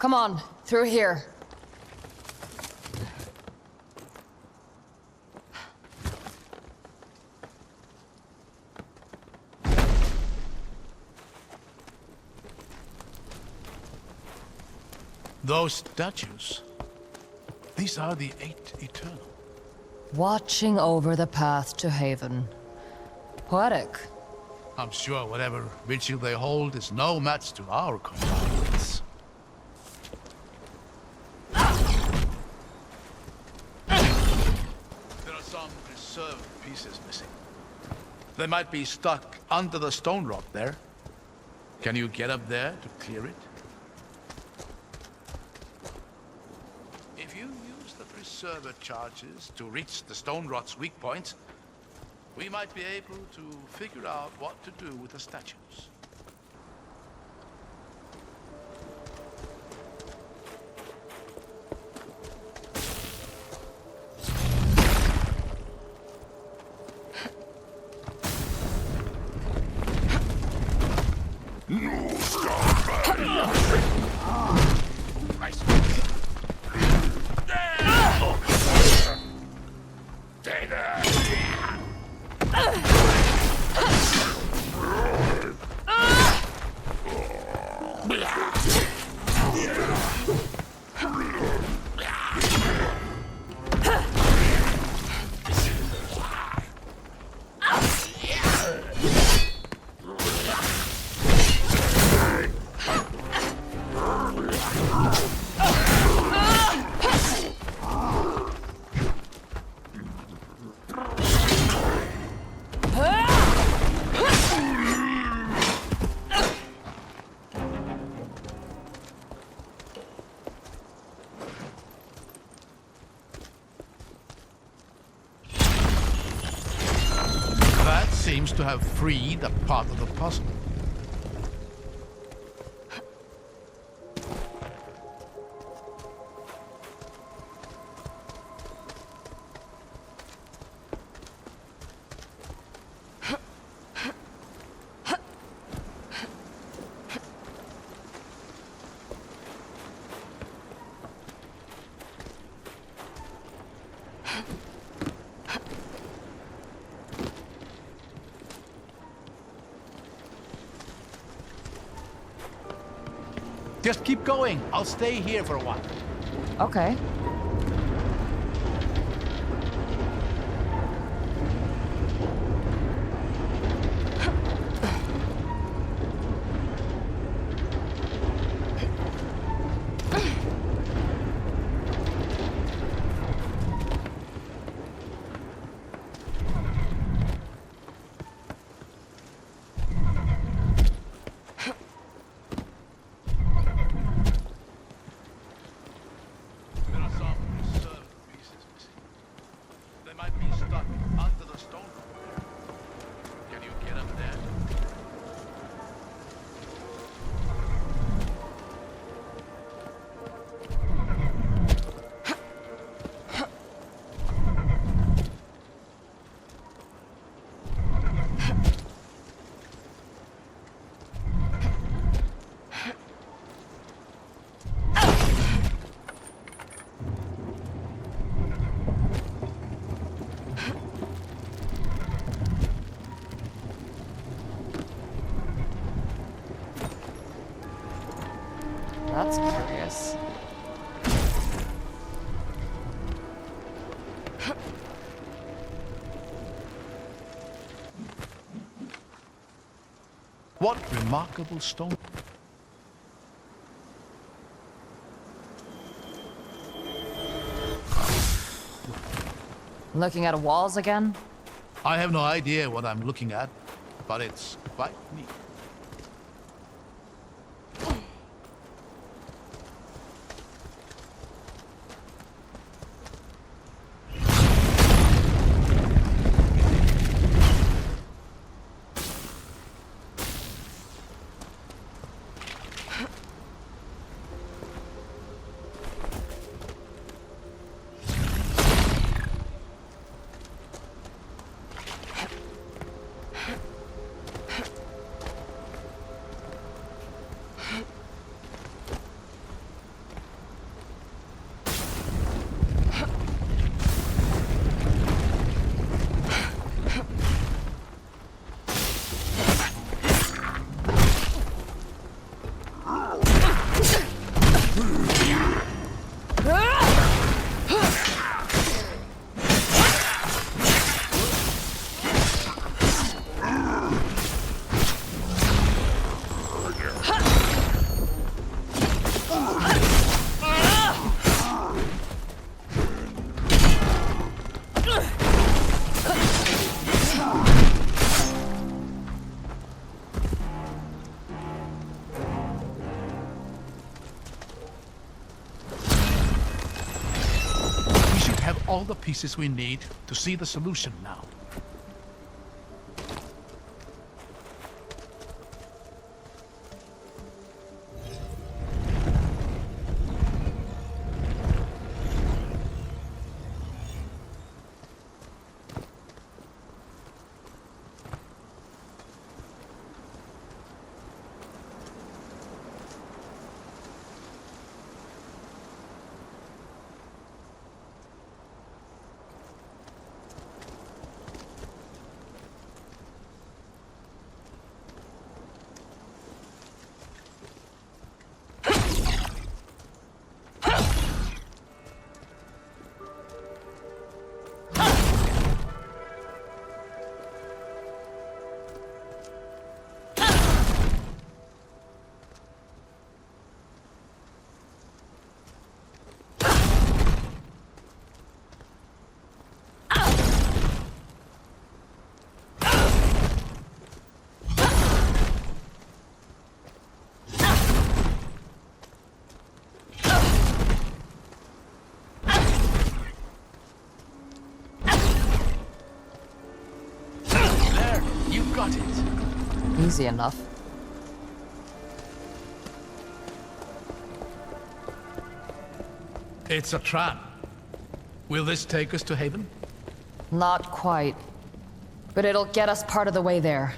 Come on, through here. Those statues. These are the Eight Eternal. Watching over the path to Haven. Poetic. I'm sure whatever ritual they hold is no match to our compliance. There are some preserved pieces missing. They might be stuck under the stone rock there. Can you get up there to clear it? If you use the preserver charges to reach the stone rot's weak points, we might be able to figure out what to do with the statues. Seems to have freed a part of the puzzle. Just keep going. I'll stay here for a while. Okay. That's curious. What remarkable stone. Looking at walls again? I have no idea what I'm looking at, but it's quite neat. all the pieces we need to see the solution now. Got it. Easy enough. It's a trap. Will this take us to Haven? Not quite. But it'll get us part of the way there.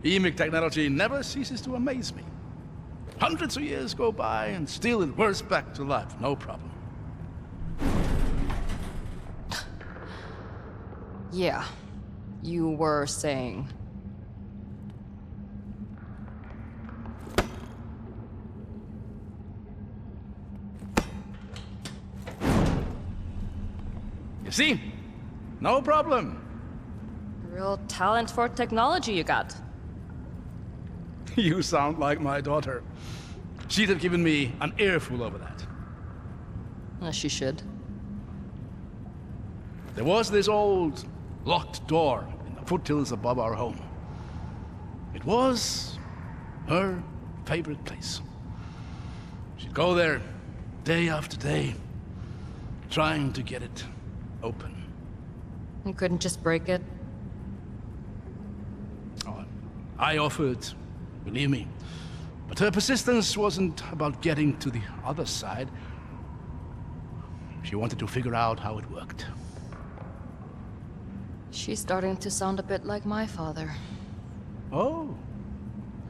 Emic technology never ceases to amaze me. Hundreds of years go by and still it whirs back to life, no problem. Yeah. You were saying. You see? No problem. Real talent for technology you got. You sound like my daughter. She'd have given me an earful over that. As she should. There was this old locked door in the foothills above our home. It was her favorite place. She'd go there day after day, trying to get it open. You couldn't just break it? Oh, I offered, believe me. But her persistence wasn't about getting to the other side. She wanted to figure out how it worked. She's starting to sound a bit like my father. Oh.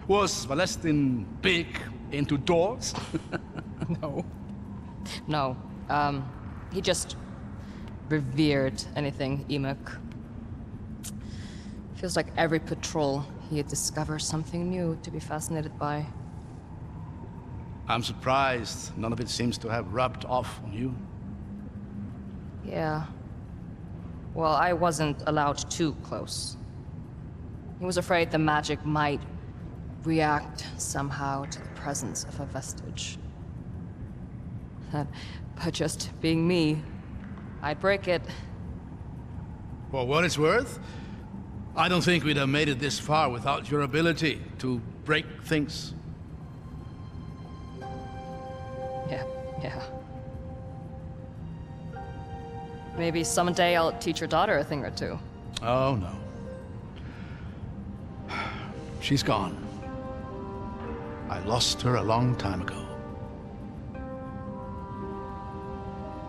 Was Valestin big into doors? No. No. He just revered anything Emic. Feels like every patrol he'd discover something new to be fascinated by. I'm surprised none of it seems to have rubbed off on you. Yeah. Well, I wasn't allowed too close. He was afraid the magic might react somehow to the presence of a vestige. But just being me, I'd break it. For what it's worth, I don't think we'd have made it this far without your ability to break things. Yeah. Maybe someday I'll teach your daughter a thing or two. Oh, no. She's gone. I lost her a long time ago.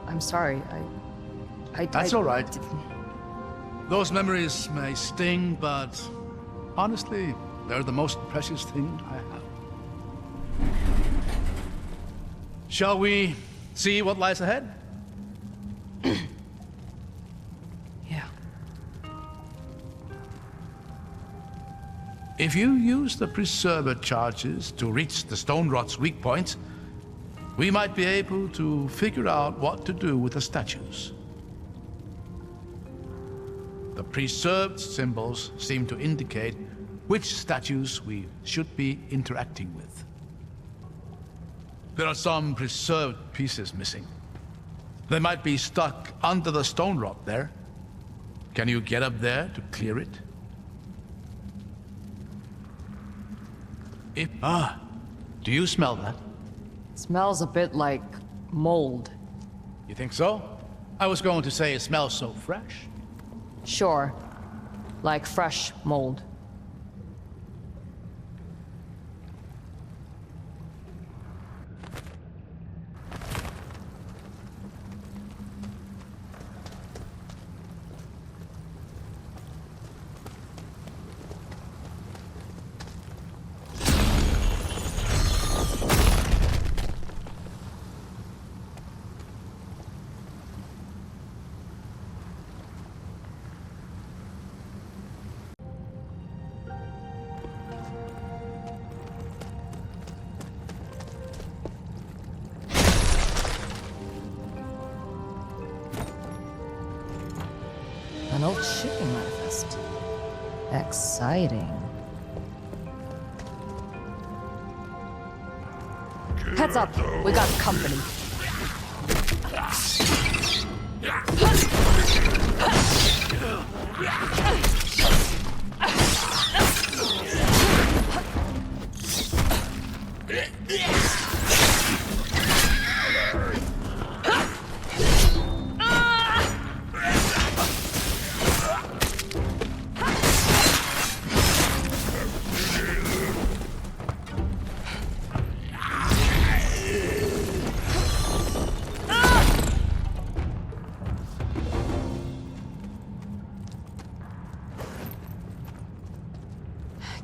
I'm sorry, That's all right. Those memories may sting, but honestly, they're the most precious thing I have. Shall we see what lies ahead? Yeah. If you use the preserver charges to reach the stone rot's weak points, we might be able to figure out what to do with the statues. The preserved symbols seem to indicate which statues we should be interacting with. There are some preserved pieces missing. They might be stuck under the stone rot there. Can you get up there to clear it? Do you smell that? Smells a bit like mold. You think so? I was going to say it smells so fresh. Sure. Like fresh mold. An old shipping manifest. Exciting. Heads up, we got company.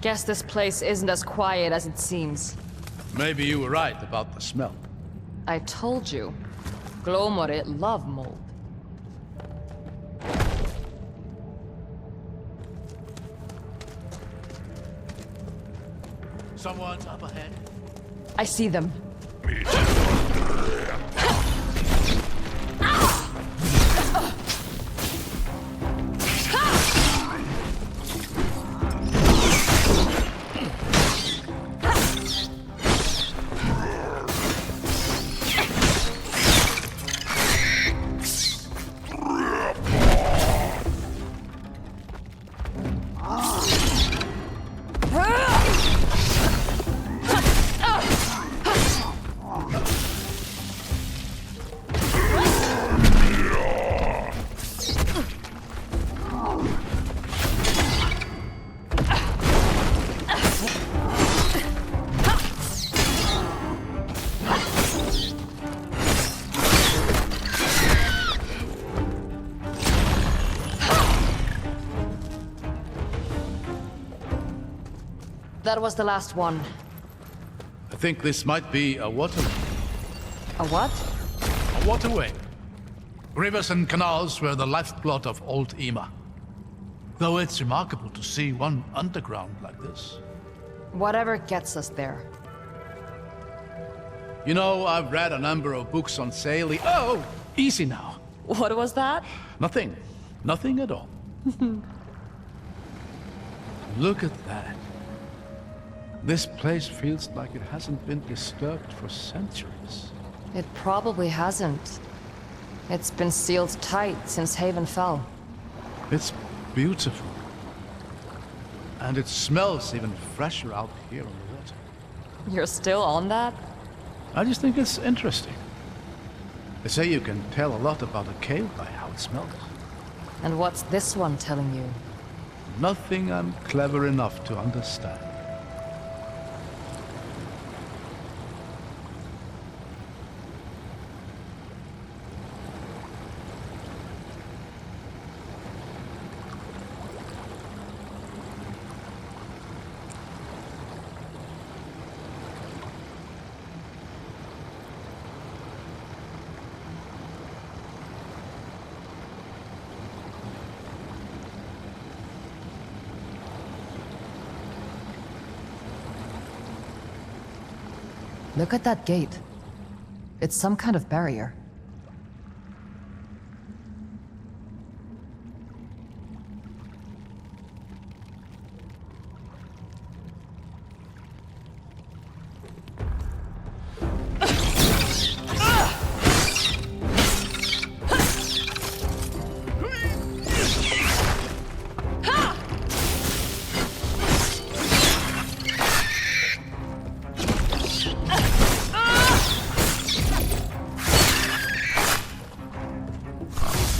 Guess this place isn't as quiet as it seems. Maybe you were right about the smell. I told you. Glomore love mold. Someone's up ahead. I see them. That was the last one. I think this might be a waterway. A what? A waterway. Rivers and canals were the lifeblood of old Ema. Though it's remarkable to see one underground like this. Whatever gets us there. You know, I've read a number of books on sailing. Oh, easy now. What was that? Nothing. Nothing at all. Look at that. This place feels like it hasn't been disturbed for centuries. It probably hasn't. It's been sealed tight since Haven fell. It's beautiful. And it smells even fresher out here on the water. You're still on that? I just think it's interesting. They say you can tell a lot about a cave by how it smells. And what's this one telling you? Nothing I'm clever enough to understand. Look at that gate. It's some kind of barrier.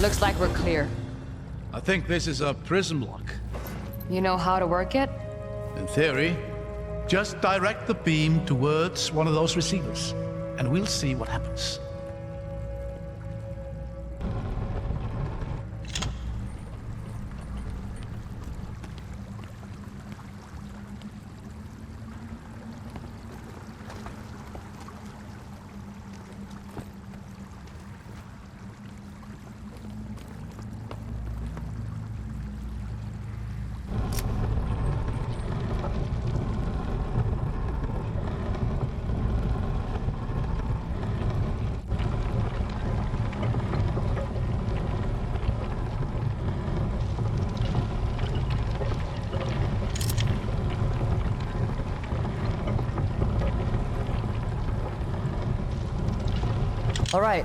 Looks like we're clear. I think this is a prism lock. You know how to work it? In theory, just direct the beam towards one of those receivers, and we'll see what happens. All right,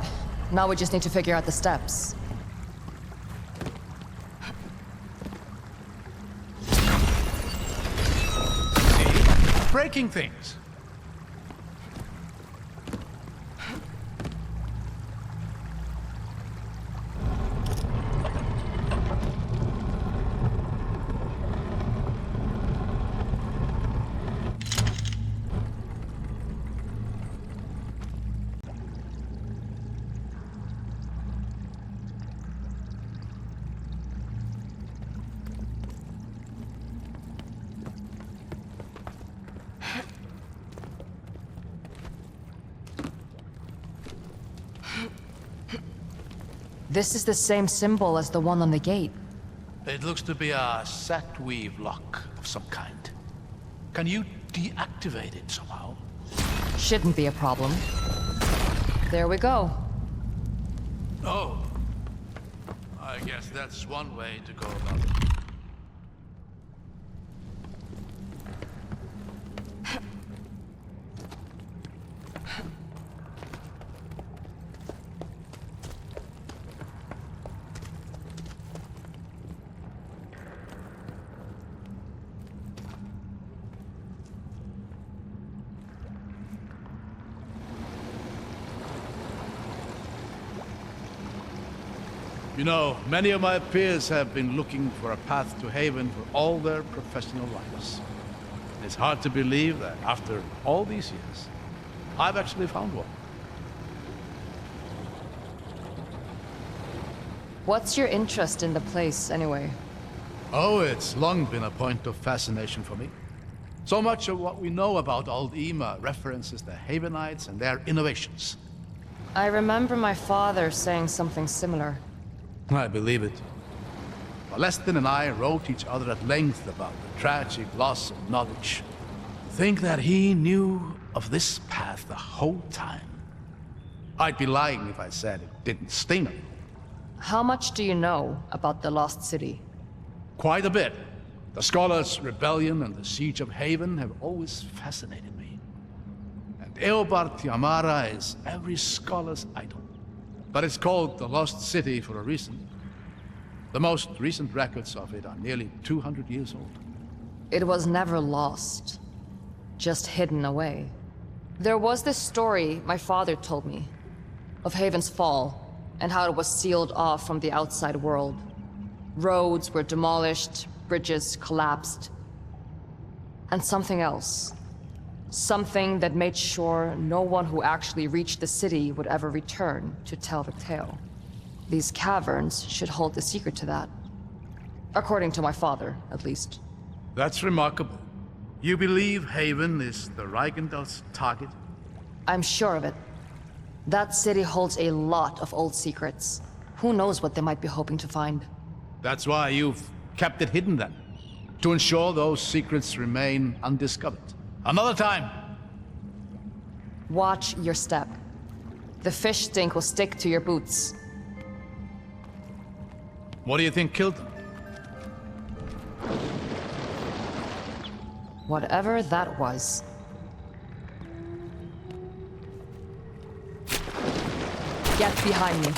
now we just need to figure out the steps. See? Breaking things. This is the same symbol as the one on the gate. It looks to be a set weave lock of some kind. Can you deactivate it somehow? Shouldn't be a problem. There we go. Oh. I guess that's one way to go about it. You know, many of my peers have been looking for a path to Haven for all their professional lives. It's hard to believe that after all these years, I've actually found one. What's your interest in the place, anyway? Oh, it's long been a point of fascination for me. So much of what we know about Old Ema references the Havenites and their innovations. I remember my father saying something similar. I believe it. Lestin and I wrote each other at length about the tragic loss of knowledge. Think that he knew of this path the whole time. I'd be lying if I said it didn't sting him. How much do you know about the Lost City? Quite a bit. The Scholars' Rebellion and the Siege of Haven have always fascinated me. And Eobard Tiamara is every scholar's idol. But it's called the Lost City for a reason. The most recent records of it are nearly 200 years old. It was never lost, just hidden away. There was this story my father told me of Haven's fall and how it was sealed off from the outside world. Roads were demolished, bridges collapsed, and something else. Something that made sure no one who actually reached the city would ever return to tell the tale. These caverns should hold the secret to that. According to my father, at least. That's remarkable. You believe Haven is the Reichendal's target? I'm sure of it. That city holds a lot of old secrets. Who knows what they might be hoping to find? That's why you've kept it hidden then. To ensure those secrets remain undiscovered. Another time! Watch your step. The fish stink will stick to your boots. What do you think killed them? Whatever that was. Get behind me.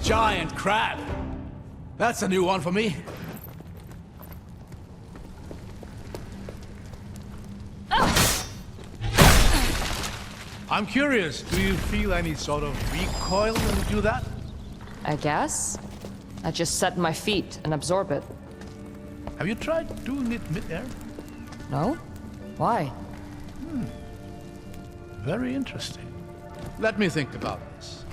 Giant crab. That's a new one for me. I'm curious, do you feel any sort of recoil when you do that? I guess. I just set my feet and absorb it. Have you tried doing it mid-air? No? Why? Very interesting. Let me think about this.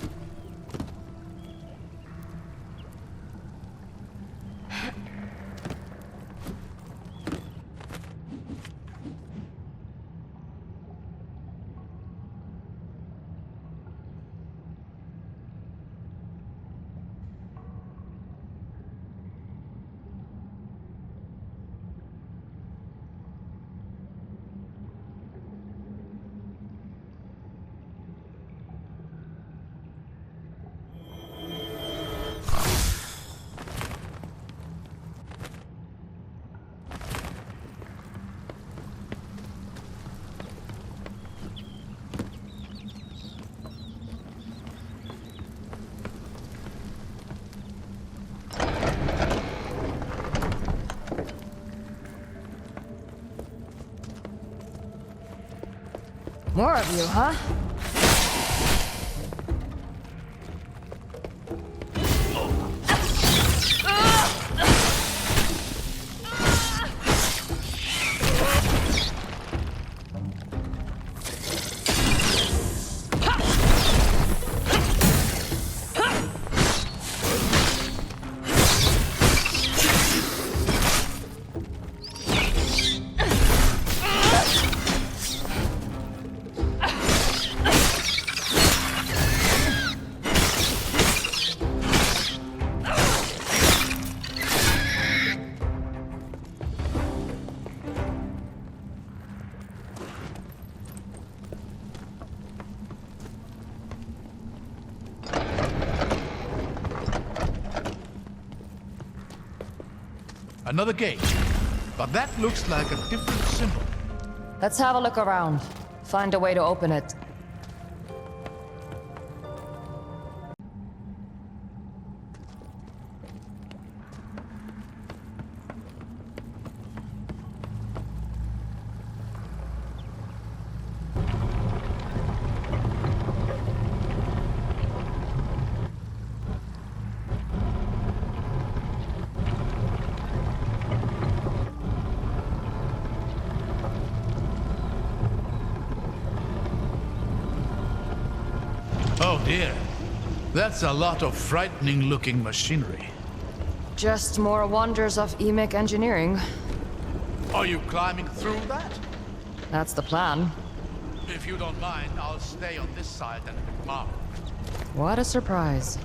More of you, huh? Another gate. But that looks like a different symbol. Let's have a look around. Find a way to open it. Oh dear. That's a lot of frightening-looking machinery. Just more wonders of EMIC engineering. Are you climbing through that? That's the plan. If you don't mind, I'll stay on this side and mark. What a surprise.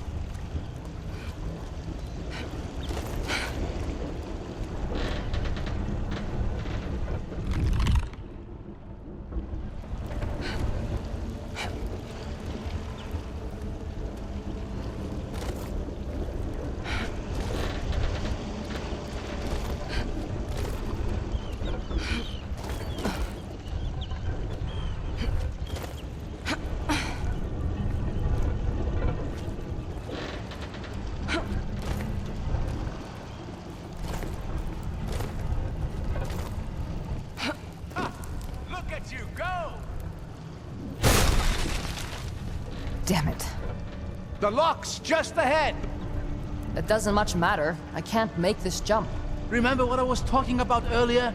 Damn it. The lock's just ahead! It doesn't much matter. I can't make this jump. Remember what I was talking about earlier?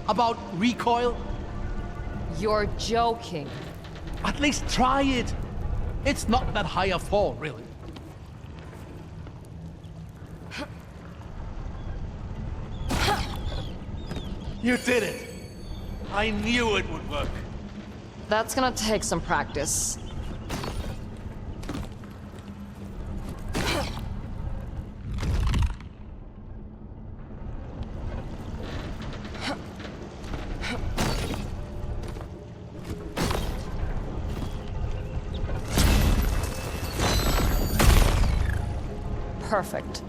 About recoil? You're joking. At least try it. It's not that high a fall, really. You did it. I knew it would work. That's gonna take some practice. Perfect.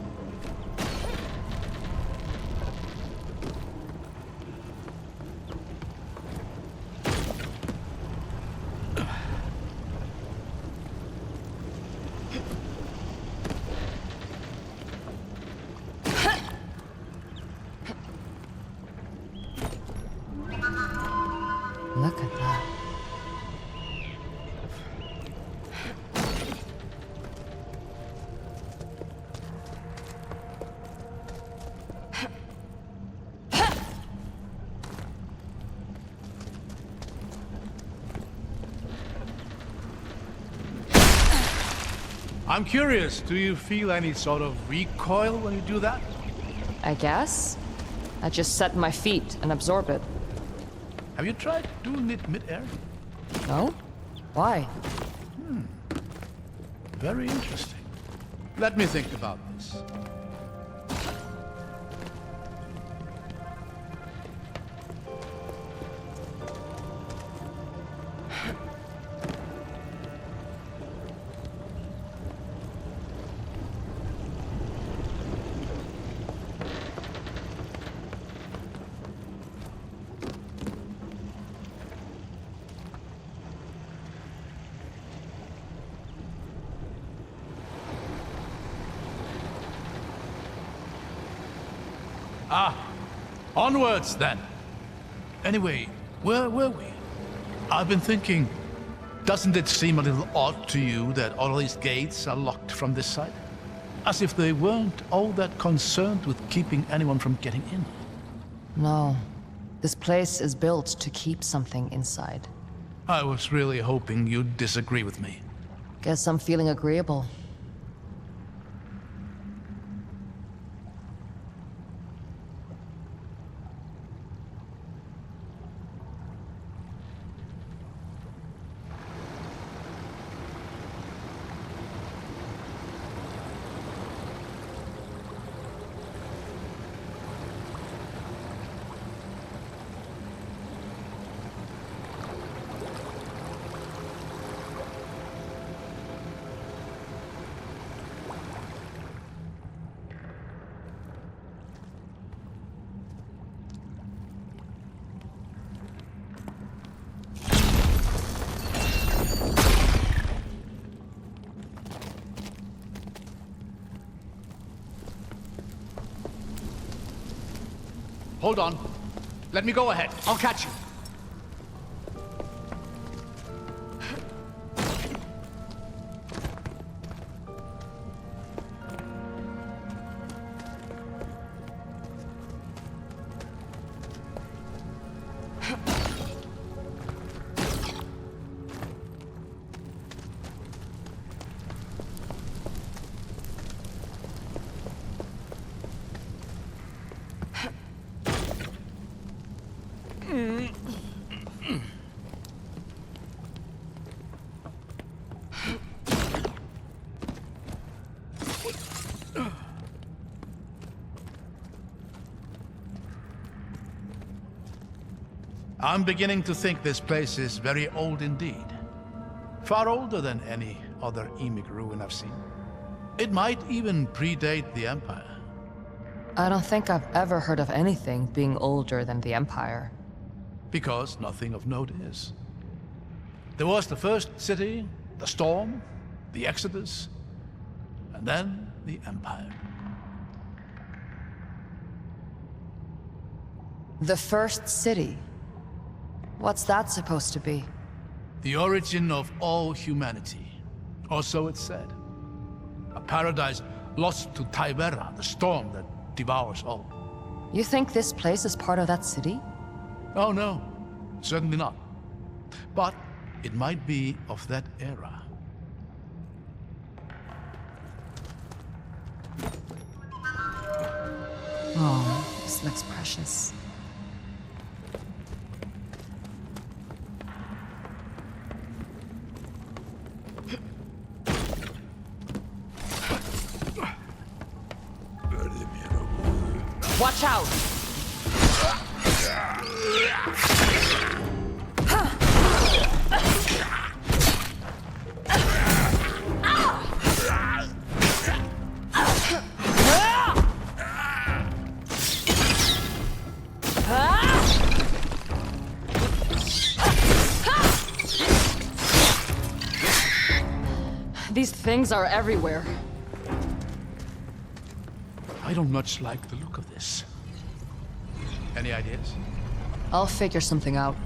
I'm curious, do you feel any sort of recoil when you do that? I guess. I just set my feet and absorb it. Have you tried doing it mid-air? No? Why? Very interesting. Let me think about this. Onwards, then. Anyway, where were we? I've been thinking, doesn't it seem a little odd to you that all these gates are locked from this side? As if they weren't all that concerned with keeping anyone from getting in. No. This place is built to keep something inside. I was really hoping you'd disagree with me. Guess I'm feeling agreeable. Hold on. Let me go ahead. I'll catch you. I'm beginning to think this place is very old indeed. Far older than any other Emic ruin I've seen. It might even predate the Empire. I don't think I've ever heard of anything being older than the Empire. Because nothing of note is. There was the first city, the storm, the Exodus, and then the Empire. The first city? What's that supposed to be? The origin of all humanity. Or so it's said. A paradise lost to Tibera, the storm that devours all. You think this place is part of that city? Oh no, certainly not. But it might be of that era. Oh, this looks precious. Watch out! These things are everywhere. I don't much like the look of this. Any ideas? I'll figure something out.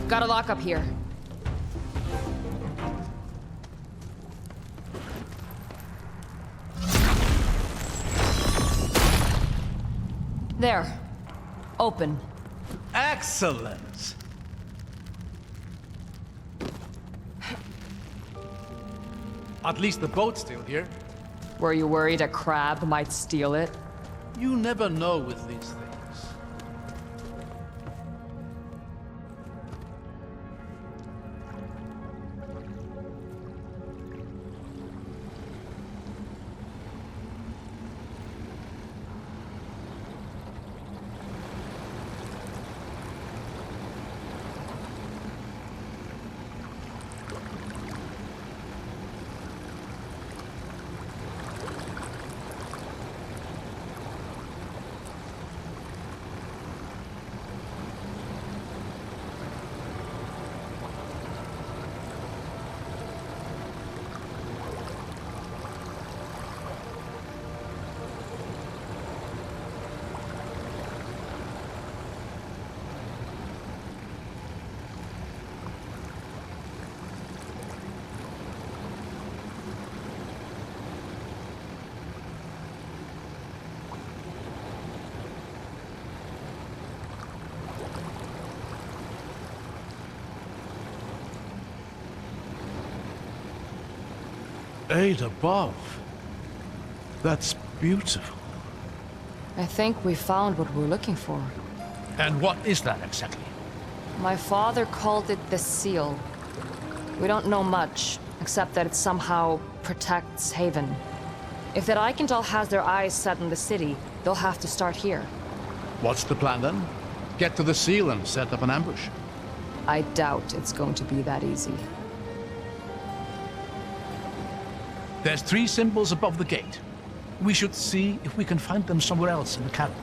Got a lock up here. There. Open. Excellent! At least the boat's still here. Were you worried a crab might steal it? You never know with these things. Eight above. That's beautiful. I think we found what we're looking for. And what is that exactly? My father called it the seal. We don't know much, except that it somehow protects Haven. If that Eichendal has their eyes set on the city, they'll have to start here. What's the plan then? Get to the seal and set up an ambush. I doubt it's going to be that easy. There's 3 symbols above the gate. We should see if we can find them somewhere else in the cabin.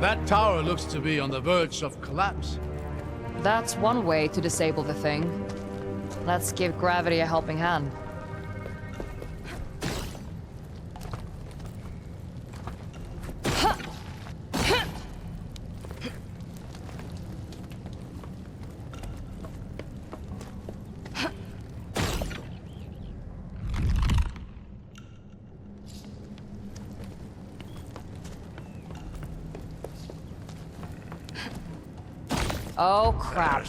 That tower looks to be on the verge of collapse. That's one way to disable the thing. Let's give gravity a helping hand. Oh, crap.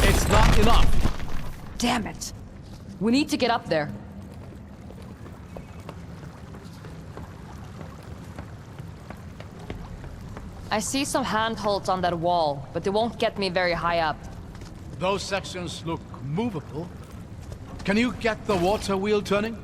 It's not enough. Damn it. We need to get up there. I see some handholds on that wall, but they won't get me very high up. Those sections look movable. Can you get the water wheel turning?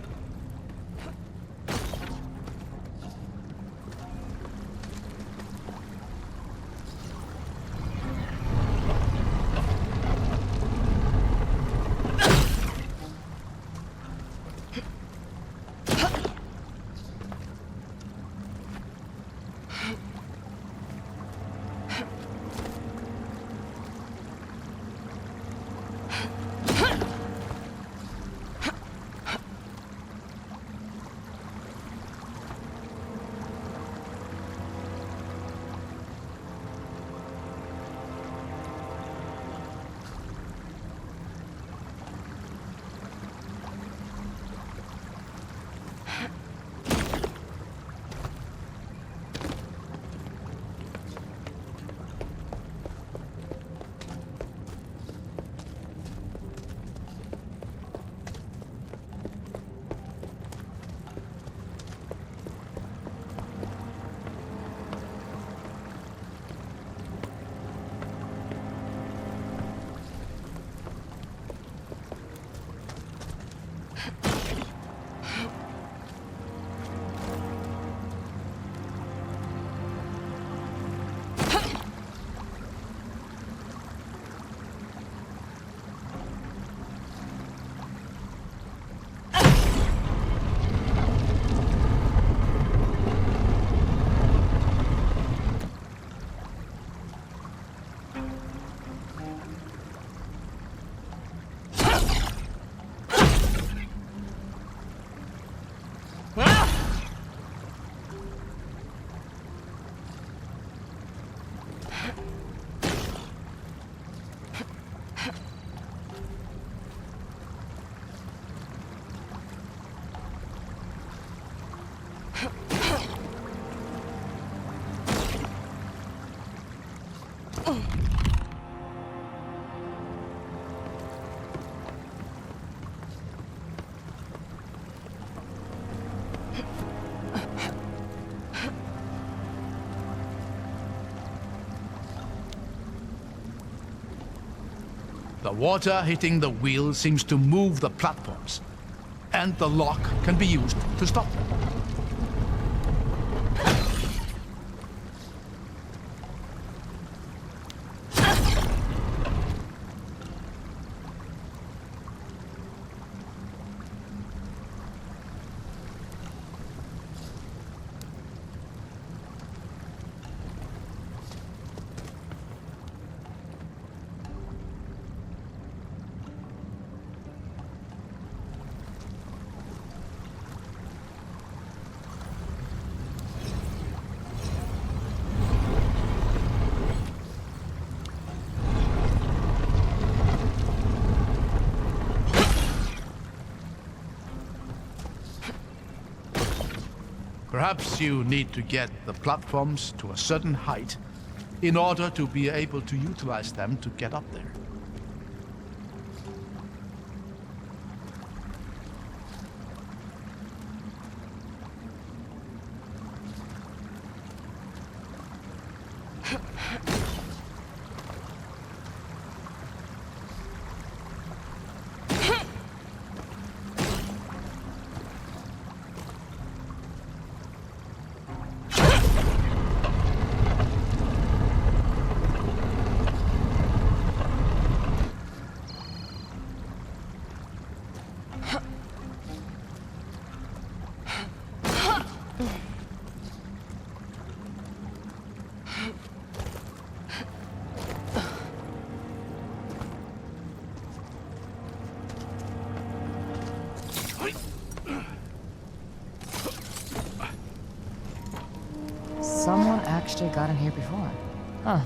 The water hitting the wheel seems to move the platforms, and the lock can be used to stop them. Perhaps you need to get the platforms to a certain height in order to be able to utilize them to get up there. Someone actually got in here before. Huh.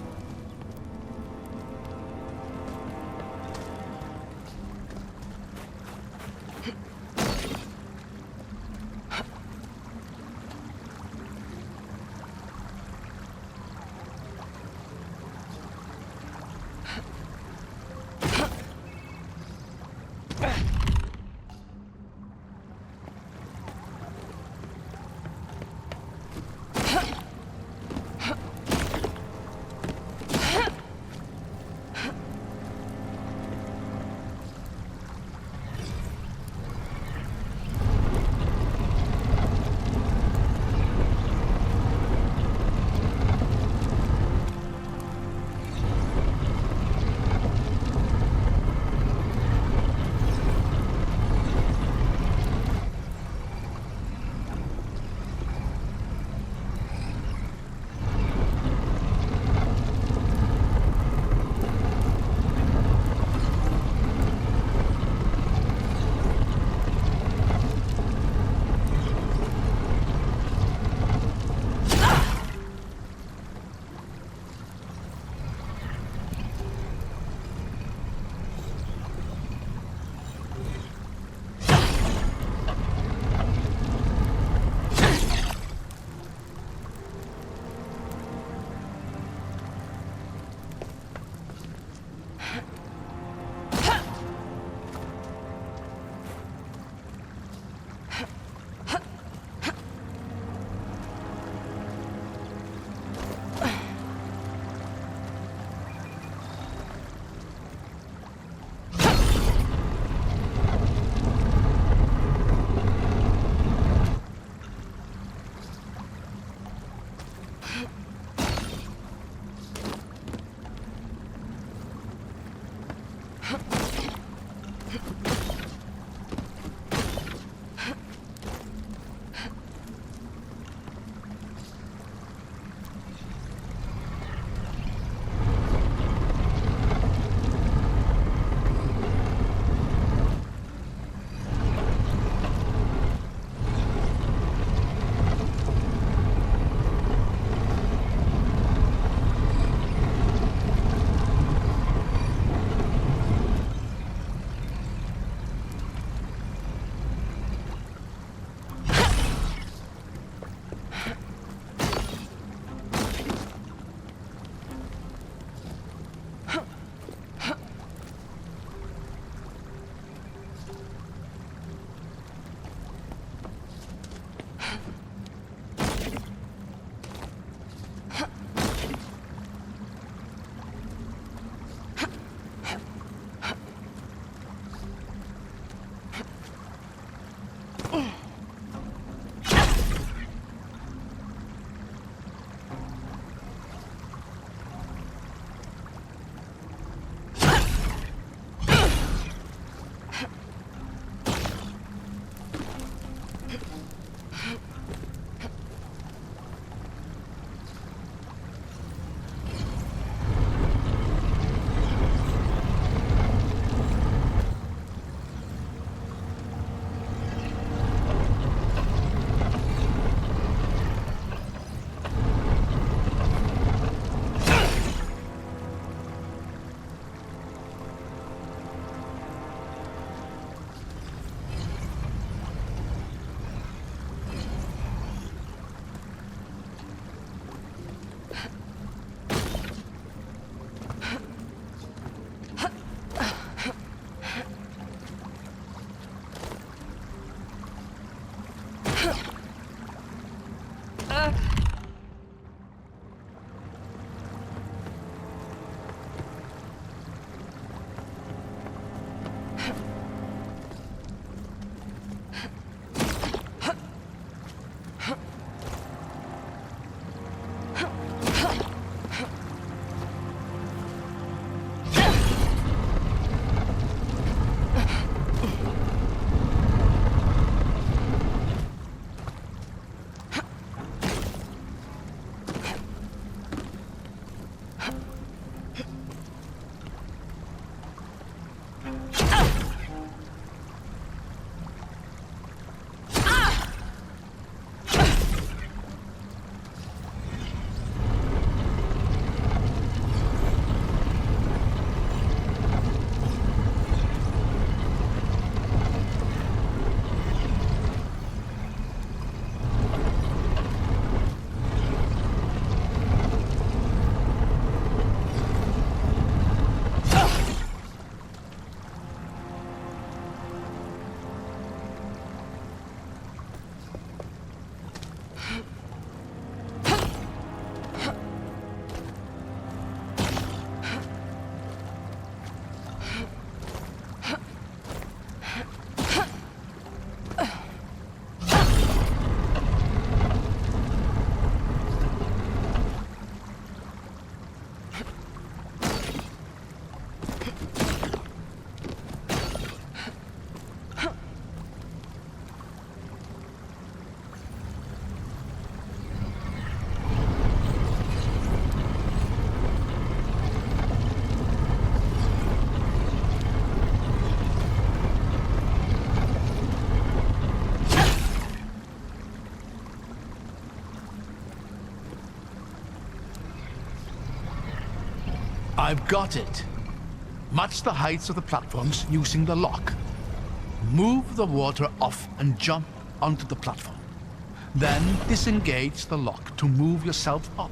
I've got it. Match the heights of the platforms using the lock. Move the water off and jump onto the platform. Then disengage the lock to move yourself up.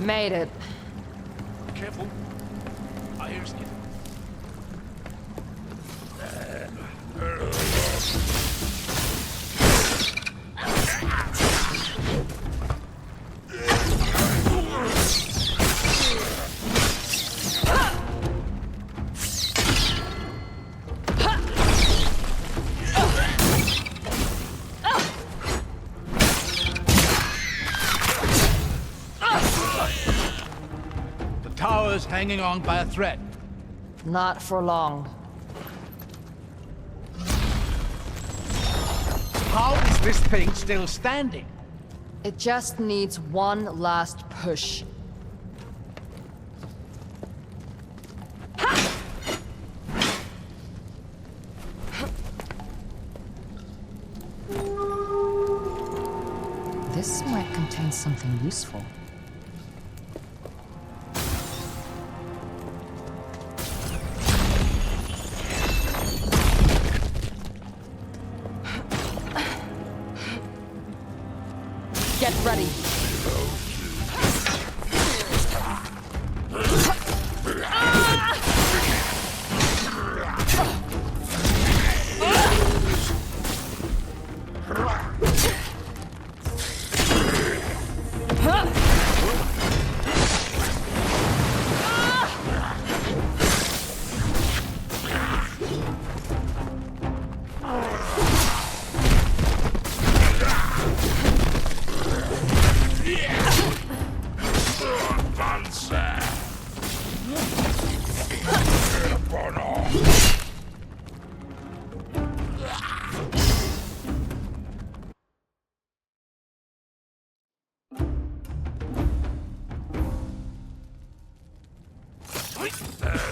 Made it. Careful. I hear skin. hanging on by a thread. Not for long. How is this thing still standing? It just needs one last push. This might contain something useful. Get ready.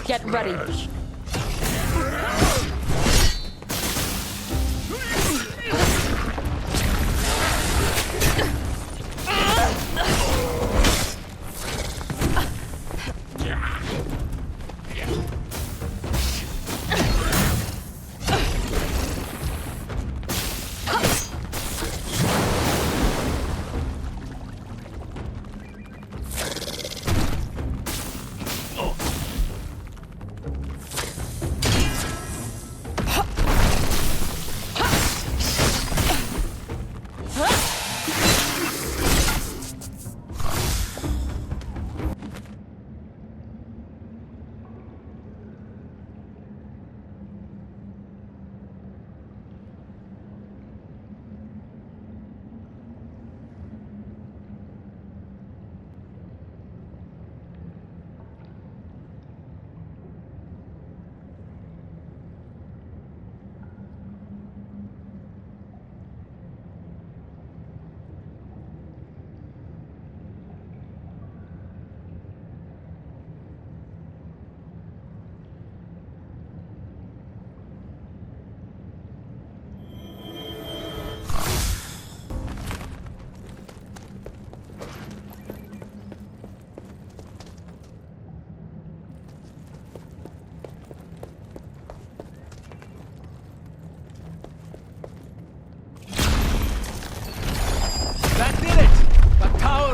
Get ready.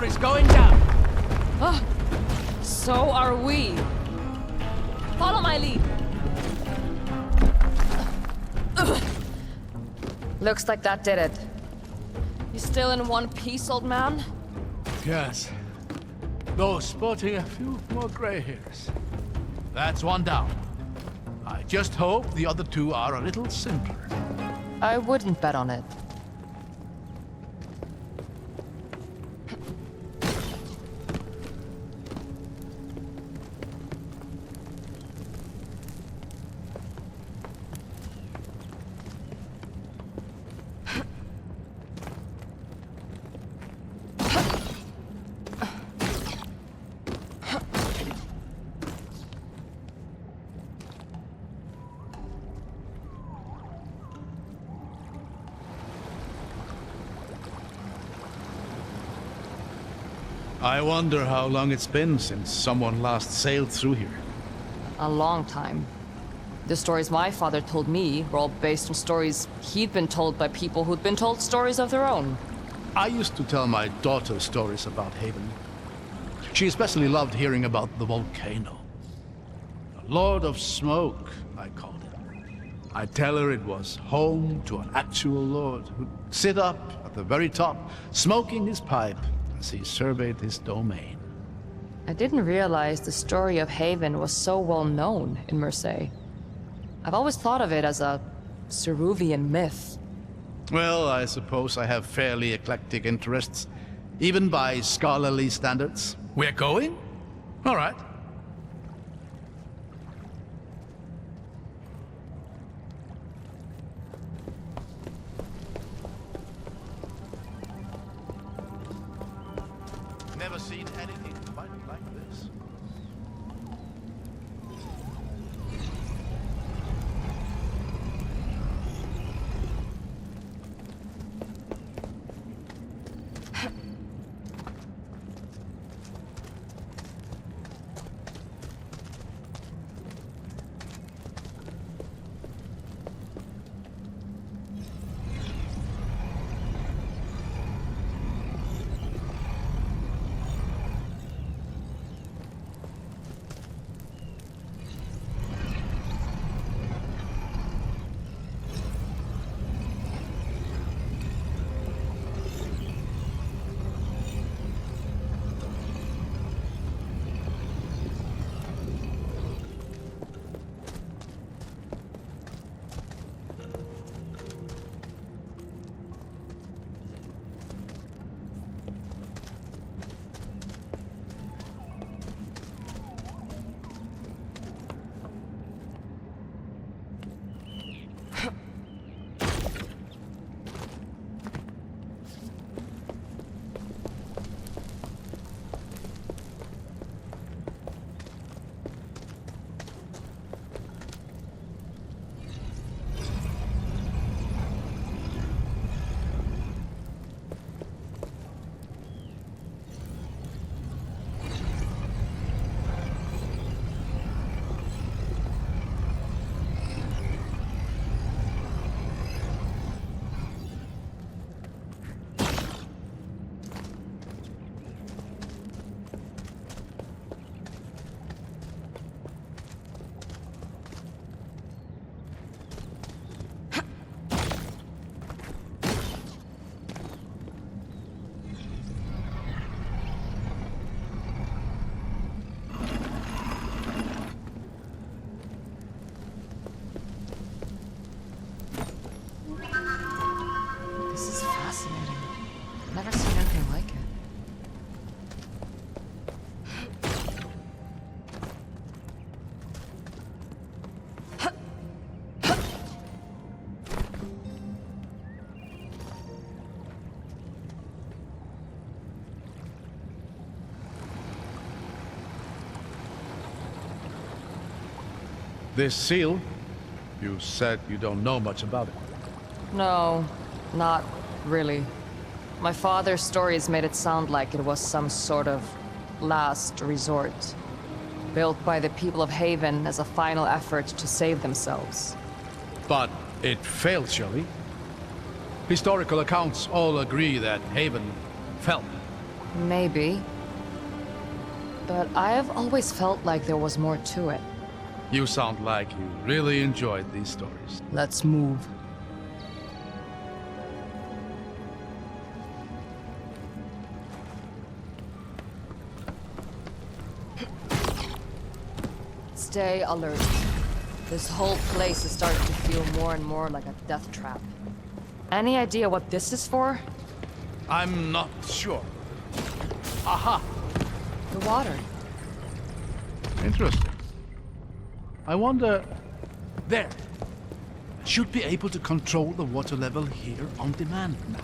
Is going down. Oh, so are we. Follow my lead. Looks like that did it. You still in one piece, old man? Yes. Though sporting a few more gray hairs. That's one down. I just hope the other two are a little simpler. I wouldn't bet on it. I wonder how long it's been since someone last sailed through here. A long time. The stories my father told me were all based on stories he'd been told by people who'd been told stories of their own. I used to tell my daughter stories about Haven. She especially loved hearing about the volcano. The Lord of Smoke, I called it. I'd tell her it was home to an actual lord who'd sit up at the very top, smoking his pipe as he surveyed his domain. I didn't realize the story of Haven was so well known in Marseille. I've always thought of it as a Ceruvian myth. Well, I suppose I have fairly eclectic interests, even by scholarly standards. We're going? All right. seen anything quite like this. This is fascinating. Never seen anything like it. This seal, you said you don't know much about it. No, not really. My father's stories made it sound like it was some sort of last resort, built by the people of Haven as a final effort to save themselves. But it failed, surely? Historical accounts all agree that Haven fell. Maybe. But I have always felt like there was more to it. You sound like you really enjoyed these stories. Let's move. Stay alert. This whole place is starting to feel more and more like a death trap. Any idea what this is for? I'm not sure. Aha! The water. Interesting. I wonder... There! Should be able to control the water level here on demand now.